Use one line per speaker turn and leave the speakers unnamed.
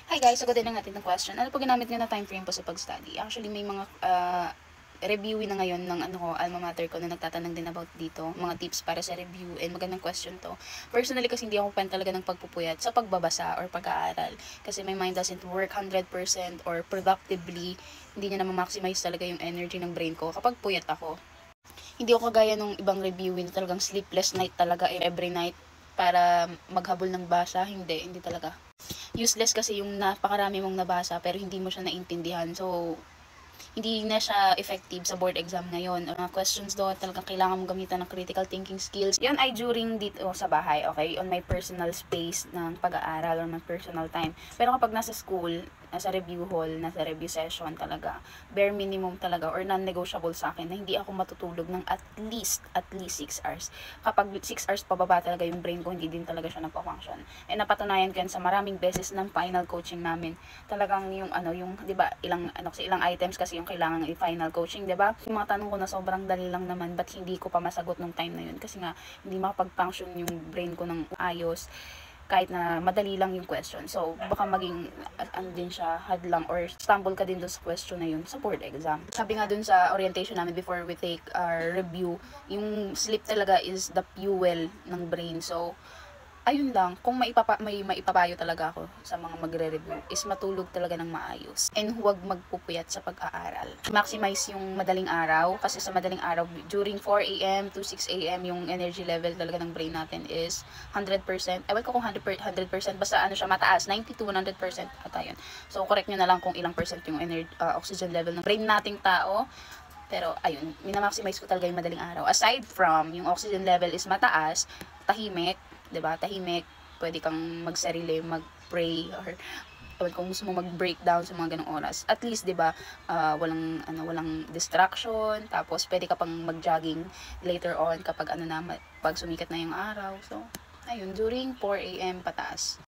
Hi guys, sagutin na natin ng question. Ano po ginamit niyo na time frame po sa pag-study? Actually, may mga reviewin na ngayon ng alma mater ko na nagtatanong din about dito. Mga tips para sa review and magandang question to. Personally kasi hindi ako fan talaga ng pagpupuyat sa pagbabasa or pag-aaral. Kasi my mind doesn't work 100% or productively. Hindi niya na ma-maximize talaga yung energy ng brain ko kapag puyat ako. Hindi ako kagaya nung ibang reviewin na talagang sleepless night talaga every night para maghabol ng basa. Hindi talaga. Useless kasi yung napakarami mong nabasa pero hindi mo siya naintindihan. So, hindi na siya effective sa board exam ngayon. Mga questions doon, talagang kailangan mong gamitan ng critical thinking skills. Yan ay during dito sa bahay, okay? On my personal space ng pag-aaral or my personal time. Pero kapag nasa school, nasa review hall, nasa review session talaga, bare minimum talaga or non-negotiable sa akin na hindi ako matutulog ng at least 6 hours. Kapag 6 hours pababa talaga yung brain ko, hindi din talaga siya nagpa-function. And napatunayan ko yan sa maraming beses ng final coaching namin. Talagang yung 'di ba, ilang items kasi yung kailangan ng final coaching, 'di ba? Yung mga tanong ko na sobrang dali lang naman, but hindi ko pa masagot nung time na yun kasi nga hindi makapag-function yung brain ko ng ayos kahit na madali lang yung question. So, baka maging, din siya, hadlang or stumble ka din doon sa question na yun sa board exam. Sabi nga dun sa orientation namin before we take our review, yung sleep talaga is the fuel ng brain. So, ayun lang, kung may maipapayo talaga ako sa mga magre-review is matulog talaga ng maayos and huwag magpupuyat sa pag-aaral. Maximize yung madaling araw kasi sa madaling araw during 4 AM to 6 AM yung energy level talaga ng brain natin is 100%. Ewan ko kung 100% basta ano siya mataas, 90 to 100% ata yun. So correct nyo na lang kung ilang percent yung oxygen level ng brain nating tao. Pero ayun, minamaximize ko talaga yung madaling araw. Aside from yung oxygen level is mataas, tahimik, 'di ba? Tahimik, pwede kang magsarili, mag-pray or kung gusto mo mag-breakdown sa mga ganong oras. At least 'di ba, walang distraction, tapos pwede ka pang mag-jogging later on kapag pag sumikat na yung araw. So, ayun, during 4 AM pataas.